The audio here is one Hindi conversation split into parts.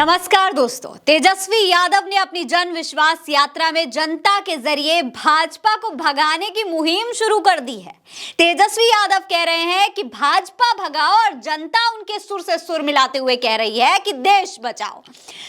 नमस्कार दोस्तों, तेजस्वी यादव ने अपनी जन विश्वास यात्रा में जनता के जरिए भाजपा को भगाने की मुहिम शुरू कर दी है। तेजस्वी यादव कह रहे हैं कि भाजपा भगाओ और जनता उनके सुर से सुर मिलाते हुए कह रही है कि देश बचाओ।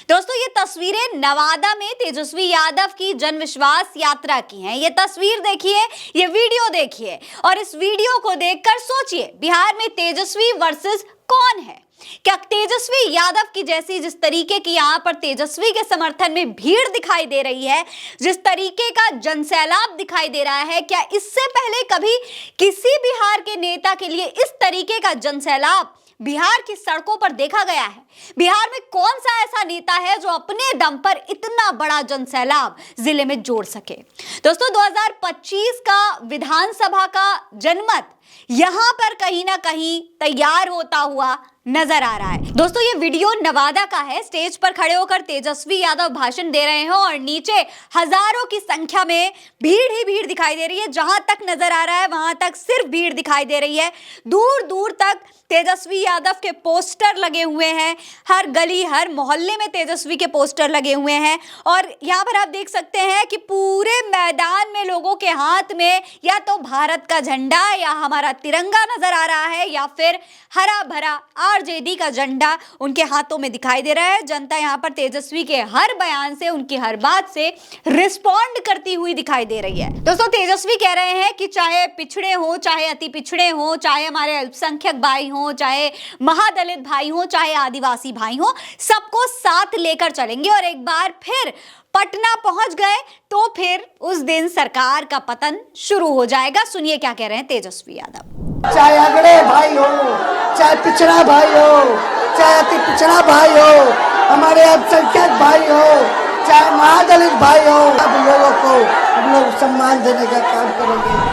दोस्तों, ये तस्वीरें नवादा में तेजस्वी यादव की जन विश्वास यात्रा की हैं। ये तस्वीर देखिए, ये वीडियो देखिए और इस वीडियो को देखकर सोचिए, बिहार में तेजस्वी वर्सेस कौन है? क्या तेजस्वी यादव की जैसी जिस तरीके की यहां पर तेजस्वी के समर्थन में भीड़ दिखाई दे रही है, जिस तरीके का जनसैलाब दिखाई दे रहा है, क्या इससे पहले कभी किसी बिहार के नेता के लिए इस तरीके का जनसैलाब बिहार की सड़कों पर देखा गया है? बिहार में कौन सा ऐसा नेता है जो अपने दम पर इतना बड़ा जनसैलाब जिले में जोड़ सके? दोस्तों, 2025 का विधानसभा का जनमत यहां पर कहीं ना कहीं तैयार होता हुआ नजर आ रहा है। दोस्तों, ये वीडियो नवादा का है। स्टेज पर खड़े होकर तेजस्वी यादव भाषण दे रहे हैं और नीचे हजारों की संख्या में भीड़ ही भीड़ दिखाई दे रही है। जहां तक नजर आ रहा है वहां तक सिर्फ भीड़ दिखाई दे रही है। दूर दूर तक तेजस्वी यादव के पोस्टर लगे हुए हैं। हर गली हर मोहल्ले में तेजस्वी के पोस्टर लगे हुए हैं और यहाँ पर आप देख सकते हैं कि पूरे मैदान में लोगों के हाथ में या तो भारत का झंडा या हमारा तिरंगा नजर आ रहा है या फिर हरा भरा आरजेडी का झंडा उनके हाथों में दिखाई दे रहा है। जनता यहाँ पर तेजस्वी के हर बयान से, उनकी हर बात से रिस्पॉन्ड करती हुई दिखाई दे रही है। दोस्तों, तेजस्वी कह रहे हैं कि चाहे पिछड़े हो, चाहे अति पिछड़े हो, चाहे हमारे अल्पसंख्यक भाई हो, चाहे महादलित भाई हो, चाहे आदिवासी भाई हो, सबको साथ लेकर चलेंगे और एक बार फिर पटना पहुंच गए तो फिर उस दिन सरकार का पतन शुरू हो जाएगा। सुनिए क्या कह रहे हैं तेजस्वी यादव। चाहे अगड़े भाई हो, चाहे पिछड़ा भाई हो, चाहे अति पिछड़ा भाई हो, हमारे अल्पसंख्यक भाई हो, चाहे महादलित भाई हो, सब लोगों को हम लोग सम्मान देने का काम करेंगे।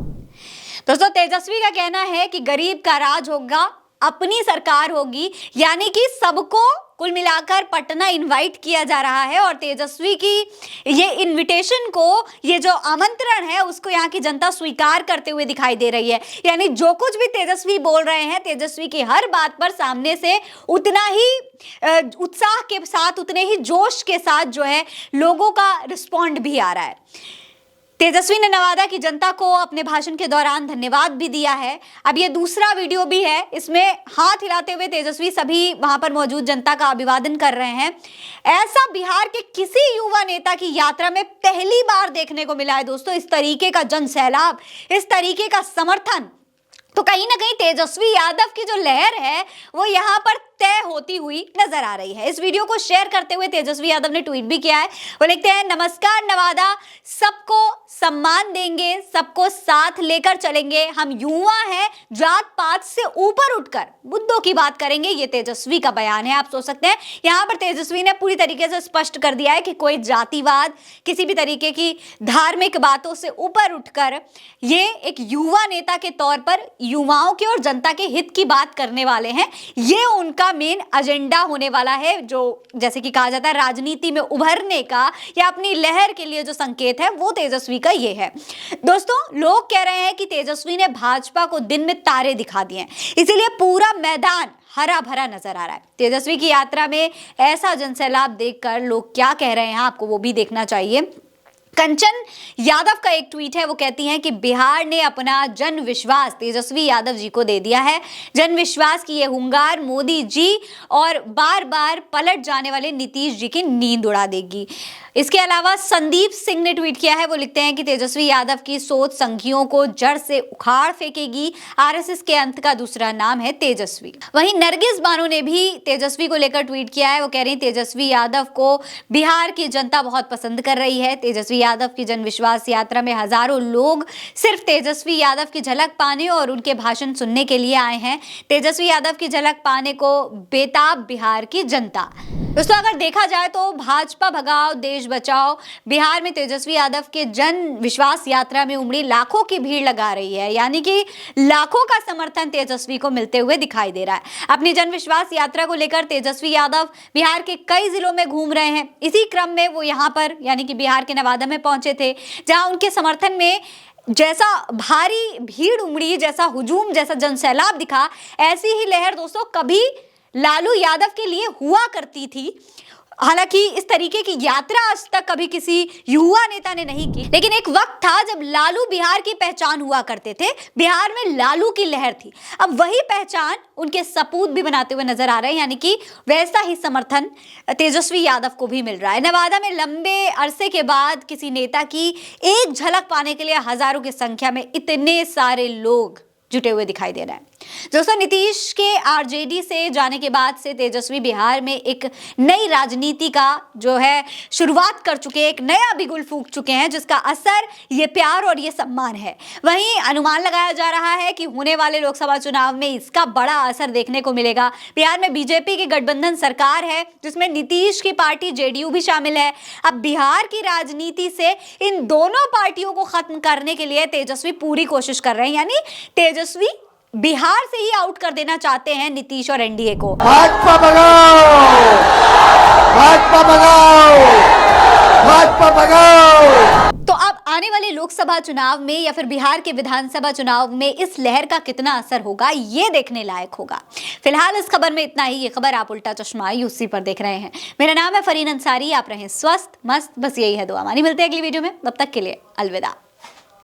दोस्तों, तेजस्वी का कहना है कि गरीब का राज होगा, अपनी सरकार होगी, यानी कि सबको कुल मिलाकर पटना इनवाइट किया जा रहा है और तेजस्वी की ये इनविटेशन को, ये जो आमंत्रण है उसको यहाँ की जनता स्वीकार करते हुए दिखाई दे रही है। यानी जो कुछ भी तेजस्वी बोल रहे हैं, तेजस्वी की हर बात पर सामने से उतना ही उत्साह के साथ, उतने ही जोश के साथ जो है लोगों का रिस्पॉन्ड भी आ रहा है। तेजस्वी ने नवादा की जनता को अपने भाषण के दौरान धन्यवाद भी दिया है। अब ये दूसरा वीडियो भी है, इसमें हाथ हिलाते हुए तेजस्वी सभी वहां पर मौजूद जनता का अभिवादन कर रहे हैं। ऐसा बिहार के किसी युवा नेता की यात्रा में पहली बार देखने को मिला है दोस्तों, इस तरीके का जनसैलाब, इस तरीके का समर्थन। तो कहीं ना कहीं तेजस्वी यादव की जो लहर है वो यहाँ पर तय होती हुई नजर आ रही है। इस वीडियो को शेयर करते हुए तेजस्वी यादव ने ट्वीट भी किया है। वो लिखते हैं, नमस्कार नवादा, सबको सम्मान देंगे, सबको साथ लेकर चलेंगे। हम युवा हैं, जात पात से ऊपर उठकर मुद्दों की बात करेंगे। ये तेजस्वी का बयान है। आप सोच सकते हैं यहाँ पर तेजस्वी ने पूरी तरीके से स्पष्ट कर दिया है कि कोई जातिवाद, किसी भी तरीके की धार्मिक बातों से ऊपर उठकर ये एक युवा नेता के तौर पर युवाओं के और जनता के हित की बात करने वाले हैं। ये उनका मेन एजेंडा होने वाला है, जो जैसे कि कहा जाता है राजनीति में उभरने का या अपनी लहर के लिए जो संकेत है वो तेजस्वी का ये है। दोस्तों, लोग कह रहे हैं कि तेजस्वी ने भाजपा को दिन में तारे दिखा दिए हैं, इसीलिए पूरा मैदान हरा भरा नजर आ रहा है। तेजस्वी की यात्रा में ऐसा जनसैलाब देखकर लोग क्या कह रहे हैं, आपको वो भी देखना चाहिए। कंचन यादव का एक ट्वीट है, वो कहती हैं कि बिहार ने अपना जन विश्वास तेजस्वी यादव जी को दे दिया है। जन विश्वास की ये हुंकार मोदी जी और बार बार पलट जाने वाले नीतीश जी की नींद उड़ा देगी। इसके अलावा संदीप सिंह ने ट्वीट किया है, वो लिखते हैं कि तेजस्वी यादव की सोच संघियों को जड़ से उखाड़ फेंकेगी। आरएसएस के अंत का दूसरा नाम है तेजस्वी। वहीं नरगिस बानो ने भी तेजस्वी को लेकर ट्वीट किया है। वो कह रही हैं, तेजस्वी यादव को बिहार की जनता बहुत पसंद कर रही है। तेजस्वी यादव की जन विश्वास यात्रा में हजारों लोग सिर्फ तेजस्वी यादव की झलक पाने और उनके भाषण सुनने के लिए आए हैं। तेजस्वी यादव की झलक पाने को बेताब बिहार की जनता। दोस्तों, अगर देखा जाए तो भाजपा भगाओ देश बचाओ बिहार में तेजस्वी यादव के जन विश्वास यात्रा में उमड़ी लाखों की भीड़ लगा रही है, यानी कि लाखों का समर्थन तेजस्वी को मिलते हुए दिखाई दे रहा है। अपनी जन विश्वास यात्रा को लेकर तेजस्वी यादव बिहार के कई जिलों में घूम रहे हैं। इसी क्रम में वो यहाँ पर यानी कि बिहार के नवादा में पहुंचे थे, जहां उनके समर्थन में जैसा भारी भीड़ उमड़ी, जैसा हुजूम, जैसा जनसैलाब दिखा, ऐसी ही लहर दोस्तों कभी लालू यादव के लिए हुआ करती थी। हालांकि इस तरीके की यात्रा आज तक कभी किसी युवा नेता ने नहीं की, लेकिन एक वक्त था जब लालू बिहार की पहचान हुआ करते थे, बिहार में लालू की लहर थी। अब वही पहचान उनके सपूत भी बनाते हुए नजर आ रहे हैं, यानी कि वैसा ही समर्थन तेजस्वी यादव को भी मिल रहा है। नवादा में लंबे अरसे के बाद किसी नेता की एक झलक पाने के लिए हजारों की संख्या में इतने सारे लोग जुटे हुए दिखाई दे रहे हैं। दोस्तों, नीतीश के आरजेडी से जाने के बाद से तेजस्वी बिहार में एक नई राजनीति का जो है शुरुआत कर चुके हैं, एक नया बिगुल फूंक चुके हैं, जिसका असर ये प्यार और ये सम्मान है। वहीं अनुमान लगाया जा रहा है कि होने वाले लोकसभा चुनाव में इसका बड़ा असर देखने को मिलेगा। बिहार में बीजेपी की गठबंधन सरकार है, जिसमें नीतीश की पार्टी जेडीयू भी शामिल है। अब बिहार की राजनीति से इन दोनों पार्टियों को खत्म करने के लिए तेजस्वी पूरी कोशिश कर रहे हैं, यानी तेजस्वी बिहार से ही आउट कर देना चाहते हैं नीतीश और एनडीए को। भाजपा भगाओ, भाजपा भगाओ, भाजपा भगाओ। तो अब आने वाले लोकसभा चुनाव में या फिर बिहार के विधानसभा चुनाव में इस लहर का कितना असर होगा, ये देखने लायक होगा। फिलहाल इस खबर में इतना ही। ये खबर आप उल्टा चश्मा यूसी पर देख रहे हैं। मेरा नाम है फरीन अंसारी। आप रहें स्वस्थ मस्त, बस यही है दुआ। मानी मिलते हैं अगली वीडियो में, तब तक के लिए अलविदा।